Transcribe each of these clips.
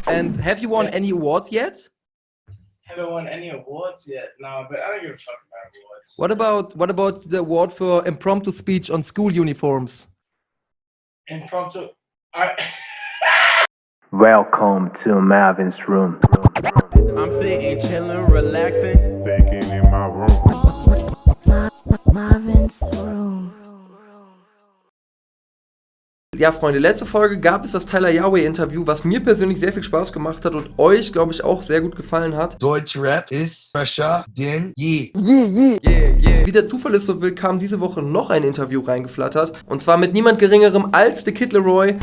And have you won any awards yet? Haven't won any awards yet, no, but I don't give a fuck about awards. What about the award for impromptu speech on school uniforms? Impromptu. Welcome to Marvin's room. I'm sitting, chilling, relaxing, thinking in my room. Marvin's room. Ja, Freunde, letzte Folge gab es das Tyler Yahweh-Interview, was mir persönlich sehr viel Spaß gemacht hat und euch, glaube ich, auch sehr gut gefallen hat. Deutschrap ist fresher denn je. Wie der Zufall es so will, kam diese Woche noch ein Interview reingeflattert. Und zwar mit niemand Geringerem als The Kid Laroi.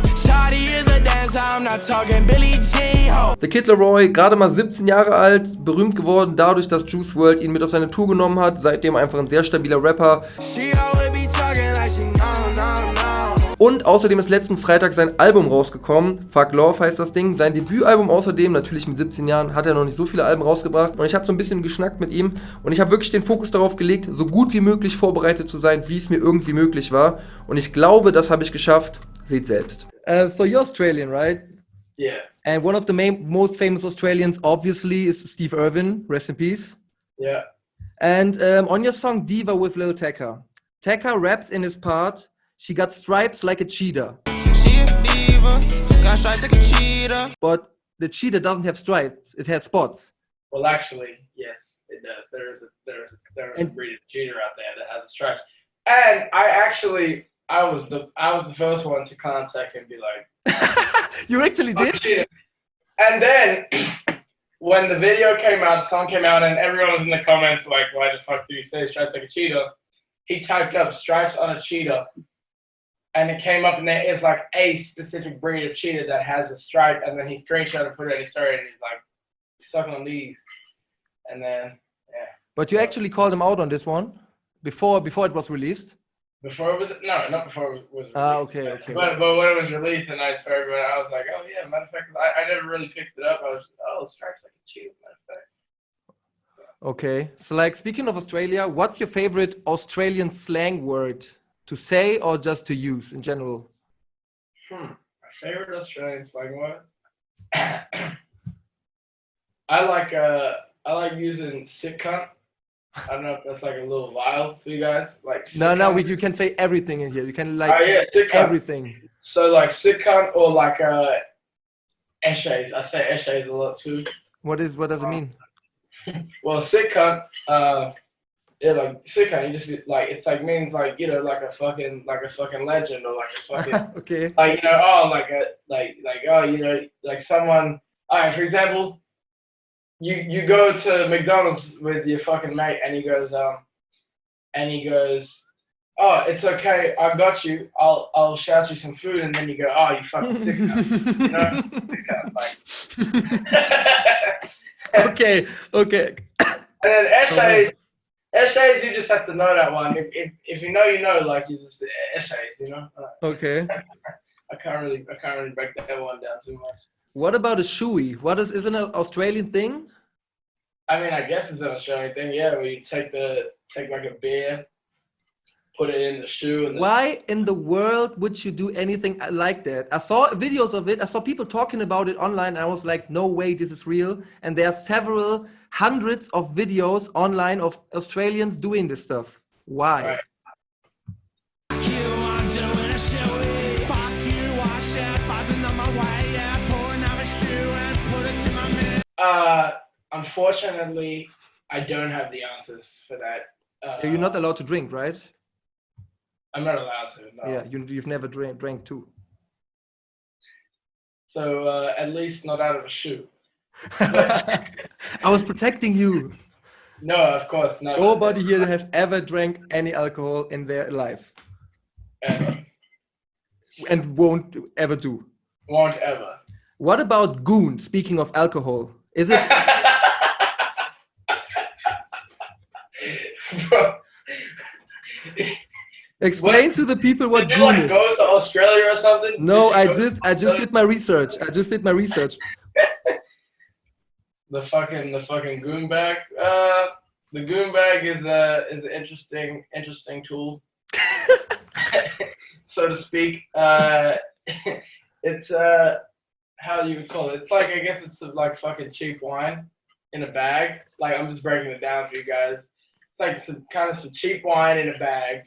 The Kid Laroi, gerade mal 17 Jahre alt, berühmt geworden dadurch, dass Juice WRLD ihn mit auf seine Tour genommen hat. Seitdem einfach ein sehr stabiler Rapper. Und außerdem ist letzten Freitag sein Album rausgekommen. Fuck Love heißt das Ding. Sein Debütalbum außerdem, natürlich mit 17 Jahren, hat er noch nicht so viele Alben rausgebracht. Und ich habe so ein bisschen geschnackt mit ihm. Und ich habe wirklich den Fokus darauf gelegt, so gut wie möglich vorbereitet zu sein, wie es mir irgendwie möglich war. Und ich glaube, das habe ich geschafft. Seht selbst. So you're Australian, right? Yeah. And one of the most famous Australians, obviously, is Steve Irwin. Rest in peace. Yeah. And on your song Diva with Lil Tecca, Tecca raps in his part, "She got stripes like a cheetah." She a diva, got stripes like a cheetah. But the cheetah doesn't have stripes; it has spots. Well, actually, yes, it does. There is a breed of cheater out there that has the stripes. And I was the first one to contact and be like, You actually did? And then when the video came out, the song came out, and everyone was in the comments like, "Why the fuck do you say stripes like a cheetah?" He typed up stripes on a cheetah. And it came up, and there is like a specific breed of cheetah that has a stripe, and then he screenshot and put it in his story, and he's like, "Sucking on these," and then yeah. But you actually called him out on this one before it was released. Before it was not before it was released. Okay. But when it was released, and I told everyone, I was like, "Oh yeah." Matter of fact, I never really picked it up. I was, "Oh, stripes like a cheetah." Matter of fact. Okay. So like speaking of Australia, what's your favorite Australian slang word to say or just to use in general? My favorite Australian slang word. I like using sick cunt. I don't know if that's like a little wild for you guys. Like No, you can say everything in here. You can like sick cunt. everything. So like sick cunt or like essays. I say essays a lot too. What does it mean? Well, sick cunt, yeah, like sick cunt, you just be like, it's like means like, you know, like a fucking legend, or like a fucking Okay. like, you know, oh, oh, you know, like someone. All right, for example, you go to McDonald's with your fucking mate, and he goes, "Oh, it's okay, I got you. I'll shout you some food," and then you go, "Oh, you fucking sick cunt," you know, sick cunt, like. Okay. And then essays, you just have to know that one. If you know, you know. Like you just essays, you know. Okay. I can't really break that one down too much. What about a shoey? Is it an Australian thing? I mean, I guess it's an Australian thing, yeah. Where you take like a beer, put it in the shoe. And Why in the world would you do anything like that? I saw videos of it. I saw people talking about it online. And I was like, no way, this is real. And there are several hundreds of videos online of Australians doing this stuff. Why? Right. Unfortunately, I don't have the answers for that. You're not allowed to drink, right? I'm not allowed to. No. Yeah, you've never drank too. So at least not out of a shoe. I was protecting you. No, of course not. Nobody here has ever drank any alcohol in their life. Ever. And won't ever do. Won't ever. What about goon? Speaking of alcohol, is it? Bro. Explain to the people what Did you goon like is. go to Australia or something? No, I just did my research. The fucking goon bag. The goon bag is an interesting tool, so to speak. It's how you would call it. It's like, I guess it's like fucking cheap wine in a bag. Like, I'm just breaking it down for you guys. It's like some cheap wine in a bag.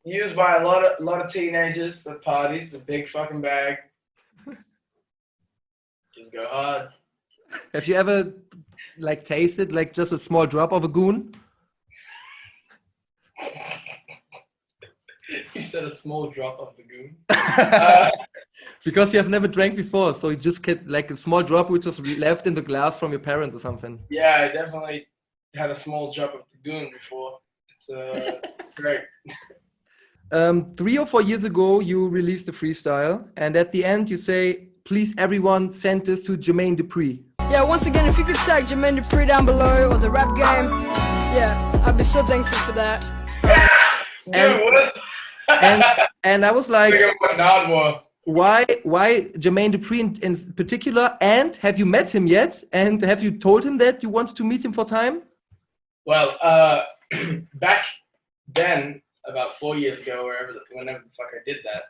Used by a lot of teenagers at parties. The big fucking bag. Just go hard. Have you ever like tasted like just a small drop of a goon? You said a small drop of the goon. Because you have never drank before, so you just get like a small drop which was left in the glass from your parents or something. Yeah, I definitely had a small drop of the goon before. It's great. 3 or 4 years ago, you released a freestyle, and at the end you say, "Please, everyone, send this to Jermaine Dupri." Yeah, once again, if you could tag Jermaine Dupri down below or the rap game, yeah, I'd be so thankful for that. And, and I was like, why Jermaine Dupri in particular? And have you met him yet? And have you told him that you wanted to meet him for time? Well, back then, about 4 years ago, whenever the fuck I did that,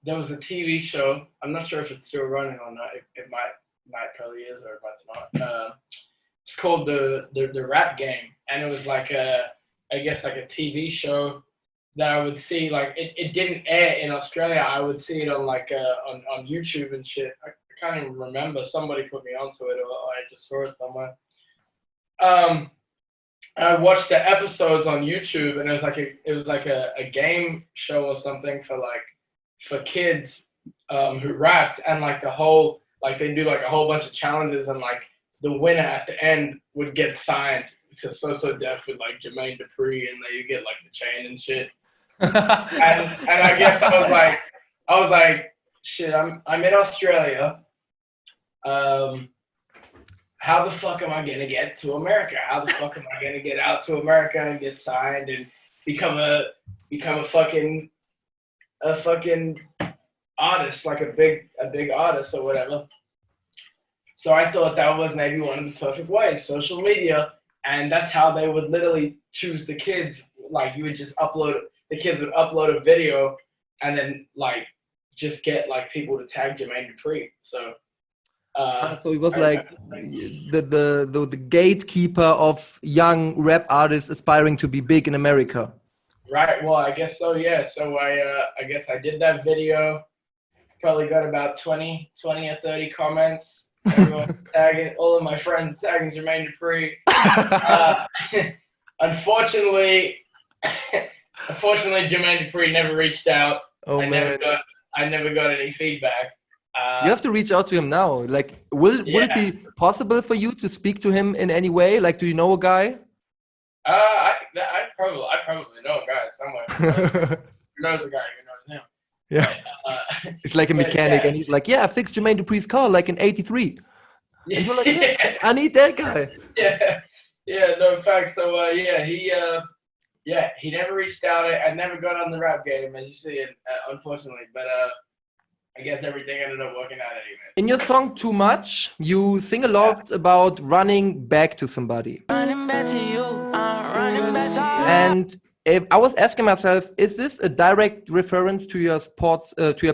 there was a TV show. I'm not sure if it's still running or not. It might probably is, or it might not. It's called the Rap Game, and it was like I guess like a TV show that I would see. Like it didn't air in Australia. I would see it on like on YouTube and shit. I can't even remember. Somebody put me onto it, or I just saw it somewhere. I watched the episodes on YouTube, and it was like a game show or something for kids who rapped, and like they do like a whole bunch of challenges, and like the winner at the end would get signed to So Def with like Jermaine Dupri, and then you get like the chain and shit. and I guess I was like, shit, I'm in Australia. How the fuck am I gonna get to America? How the fuck am I gonna get out to America and get signed and become a fucking artist, like a big artist or whatever? So I thought that was maybe one of the perfect ways, social media, and that's how they would literally choose the kids. Like the kids would upload a video, and then like just get like people to tag Jermaine Dupri. So it was like the gatekeeper of young rap artists aspiring to be big in America. Right. Well, I guess so. Yeah. So I guess I did that video. Probably got about 20 or 30 comments. Everyone tagging, all of my friends tagging Jermaine Dupri. Unfortunately, Jermaine Dupri never reached out. Oh, I never got any feedback. You have to reach out to him now. Like, would it be possible for you to speak to him in any way? Like, do you know a guy? I probably know a guy somewhere. Who knows a guy who knows him? Yeah. It's like a mechanic, and he's like, "Yeah, I fixed Jermaine Dupri's car like in '83." Yeah. And you're like, "Yeah, I need that guy." Yeah. No, in fact, so he never reached out. I never got on the rap game, as you see, unfortunately. But I guess everything ended up working out anyway. In your song "Too Much," you sing a lot about running back to somebody. Running back to you, I'm running back to you. And if I was asking myself, is this a direct reference to your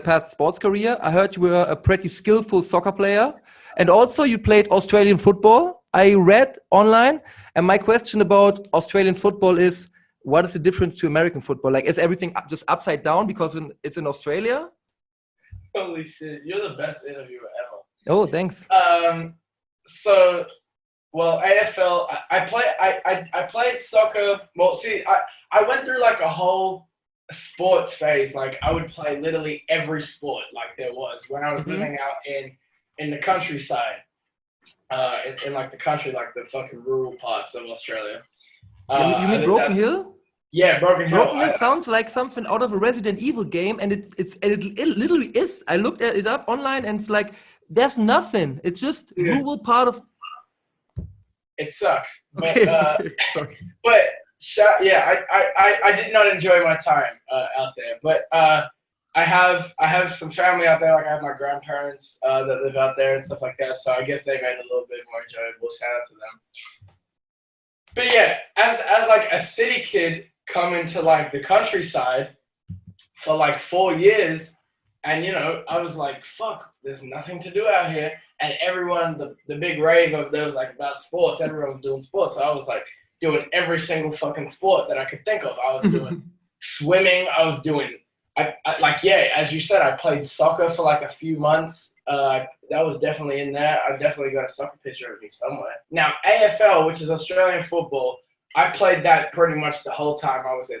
past sports career? I heard you were a pretty skillful soccer player, and also you played Australian football. I read online, and my question about Australian football is, what is the difference to American football? Like, is everything just upside down because it's in Australia? Holy shit, you're the best interviewer ever. Oh, thanks. Well, AFL. I played soccer. Well, see, I went through like a whole sports phase. Like I would play literally every sport like there was when I was living out in the countryside, in like the country, like the fucking rural parts of Australia. You mean Broken Hill? Yeah, Broken Hill. Broken Hill sounds like something out of a Resident Evil game, and it literally is. I looked it up online, and it's like there's nothing. It's just rural part of. It sucks. But, Okay, sorry. But I did not enjoy my time out there. But I have some family out there. Like I have my grandparents that live out there and stuff like that. So I guess they made it a little bit more enjoyable. Shout out to them. But yeah, as like a city kid coming to like the countryside, for like 4 years. And, you know, I was like, fuck, there's nothing to do out here. And everyone, the big rave of there was like about sports, everyone was doing sports. So I was like doing every single fucking sport that I could think of. I was doing swimming. I was doing, as you said, I played soccer for like a few months. That was definitely in there. I definitely got a soccer picture of me somewhere. Now, AFL, which is Australian football, I played that pretty much the whole time I was there.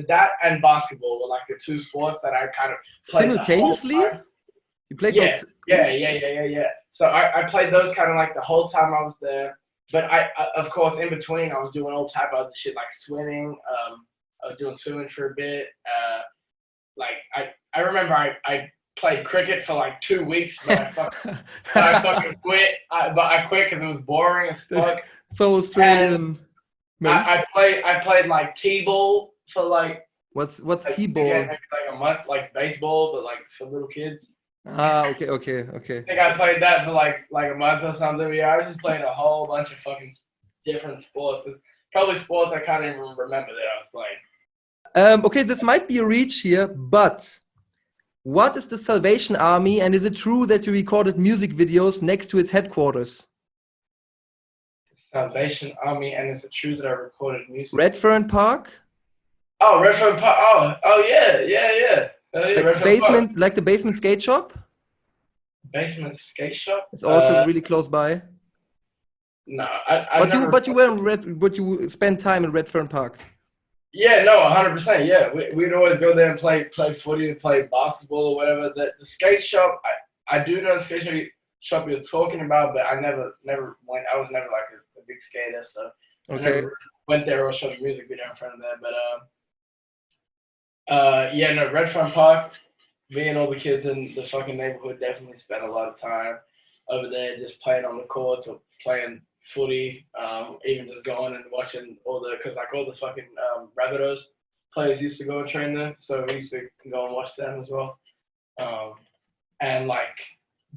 That and basketball were like the two sports that I kind of played simultaneously. You played those? Yeah. So I played those kind of like the whole time I was there. But I of course, in between, I was doing all type of other shit like swimming. I was doing swimming for a bit. I remember I played cricket for like 2 weeks, but I fucking quit. But I quit because it was boring as fuck. So Australian. I played like t-ball for like what's t-ball? Again, maybe like a month, like baseball, but like for little kids. Okay. I think I played that for like a month or something. Yeah, I was just playing a whole bunch of fucking different sports. It's probably sports I can't even remember that I was playing. Okay, this might be a reach here, but what is the Salvation Army, and is it true that you recorded music videos next to its headquarters? Salvation Army, and is it true that I recorded music? Redfern Park? Oh, Redfern Park. Oh yeah. Like the basement skate shop? Basement skate shop? It's also really close by. No, but you spent time in Redfern Park. Yeah, no, 100%. Yeah, we'd always go there and play footy, play basketball or whatever. The skate shop, I do know the skate shop you're talking about, but I never went. I was never like a big skater, so I never went there or shot a music video in front of there. But Redfern Park, me and all the kids in the fucking neighborhood definitely spent a lot of time over there just playing on the courts or playing footy, even just going and watching because all the fucking Rabbitohs players used to go and train there, so we used to go and watch them as well. And like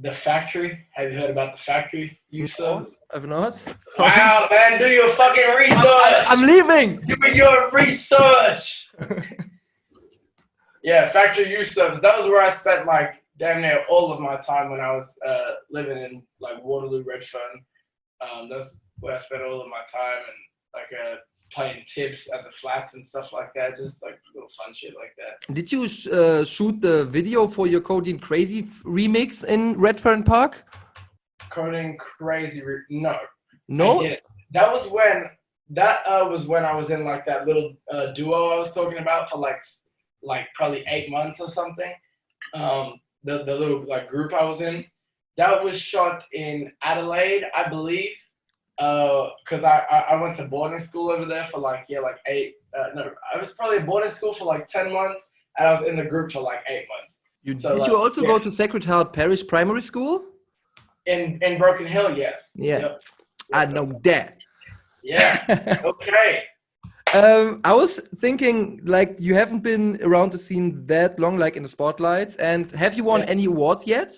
the factory, have you heard about the factory? No, I've not. Wow, man, do your fucking research. I'm leaving. Do your research. Yeah, factory youth service. That was where I spent like damn near all of my time when I was living in like Waterloo, Redfern. That's where I spent all of my time, and like playing tips at the flats and stuff like that, just like little fun shit like that. Did you shoot the video for your Codeine Crazy remix in Redfern Park? Codeine Crazy, no. No? That was when I was in like that little duo I was talking about for like probably 8 months or something. The little like group I was in. That was shot in Adelaide, I believe, because I went to boarding school over there for I was probably at boarding school for like 10 months, and I was in the group for like 8 months. Did you also go to Sacred Heart Parish Primary School? In Broken Hill, yes. Yeah, yep. I know that. Yeah, okay. I was thinking, like, you haven't been around the scene that long, like in the spotlights, and have you won any awards yet?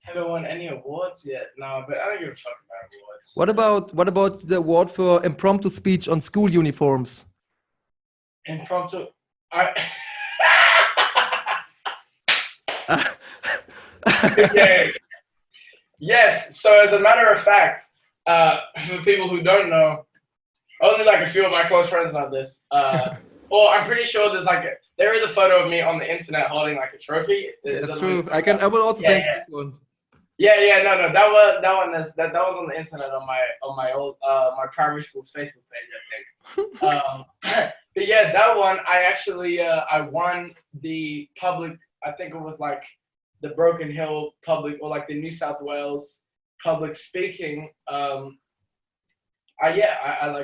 Haven't won any awards yet, no, but I don't give a fuck about awards. What about the award for impromptu speech on school uniforms? Impromptu, yeah. Yes, so as a matter of fact, for people who don't know, only like a few of my close friends know this. Well, I'm pretty sure there is a photo of me on the internet holding like a trophy. That's true. I will also send this one. Yeah, no, that was on the internet on my old my primary school's Facebook page, I think. But yeah, that one I actually I won the public. I think it was like the Broken Hill public or like the New South Wales public speaking. I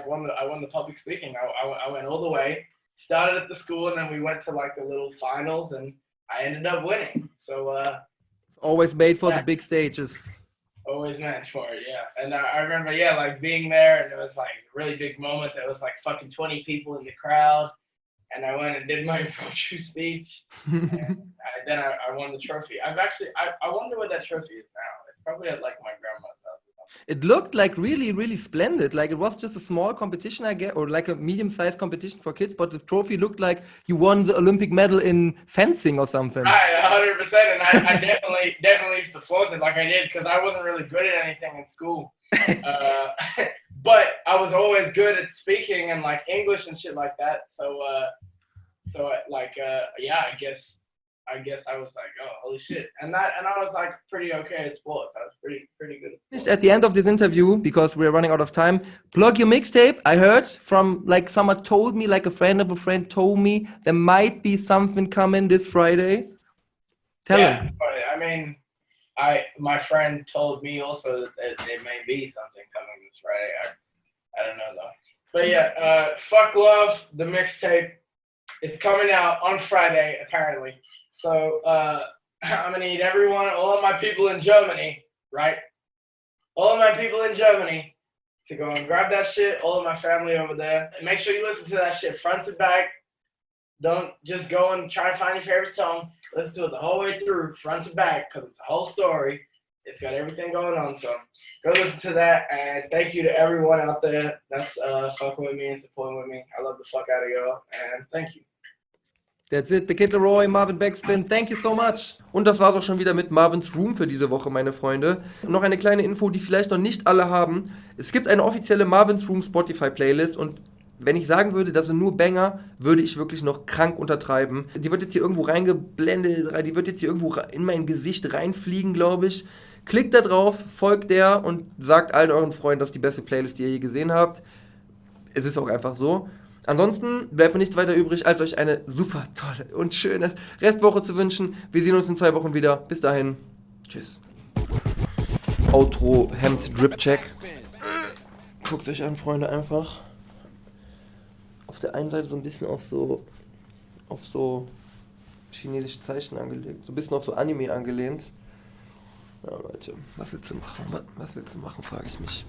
won the public speaking. I went all the way. Started at the school and then we went to like the little finals and I ended up winning. So always made for the big stages. Always meant for it, yeah. And I remember, like being there and it was like a really big moment. There was like fucking 20 people in the crowd. And I went and did my impromptu speech. And then I won the trophy. I wonder where that trophy is now. It's probably at like my grandma's house or It looked like really, really splendid. Like it was just a small competition, I guess, or like a medium-sized competition for kids, but the trophy looked like you won the Olympic medal in fencing or something. Right, 100%. And I definitely used to flaunt it like I did because I wasn't really good at anything in school. But I was always good at speaking and like English and shit like that. So yeah, I guess I was like, oh, holy shit. And I was like pretty okay at sports. I was pretty good at sports. At the end of this interview, because we're running out of time, plug your mixtape. I heard from like someone told me, like a friend of a friend told me there might be something coming this Friday. Tell him. I mean, my friend told me also that there may be something coming this Friday. I don't know though. But yeah, Fuck Love, the mixtape. It's coming out on Friday, apparently. So I'm gonna need everyone, all of my people in Germany, right? All of my people in Germany to go and grab that shit. All of my family over there. And make sure you listen to that shit front to back. Don't just go and try to find your favorite song. Listen to it the whole way through, front to back, because it's a whole story. It's got everything going on. So go listen to that. And thank you to everyone out there that's fucking with me and supporting with me. I love the fuck out of y'all. And thank you. That's it, the Kid Laroi, Marvin BACKSPIN, thank you so much. Und das war's auch schon wieder mit Marvins Room für diese Woche, meine Freunde. Noch eine kleine Info, die vielleicht noch nicht alle haben. Es gibt eine offizielle Marvins Room Spotify Playlist und wenn ich sagen würde, das sind nur Banger, würde ich wirklich noch krank untertreiben. Die wird jetzt hier irgendwo reingeblendet, die wird jetzt hier irgendwo in mein Gesicht reinfliegen, glaube ich. Klickt da drauf, folgt der und sagt allen euren Freunden, das ist die beste Playlist, die ihr je gesehen habt. Es ist auch einfach so. Ansonsten bleibt mir nichts weiter übrig, als euch eine super tolle und schöne Restwoche zu wünschen. Wir sehen uns in 2 Wochen wieder. Bis dahin. Tschüss. Outro, Hemd, Drip-Check. Guckt euch an, Freunde, einfach. Auf der einen Seite so ein bisschen auf so chinesische Zeichen angelegt. So ein bisschen auf so Anime angelehnt. Ja, Leute, was willst du machen? Was willst du machen, frage ich mich.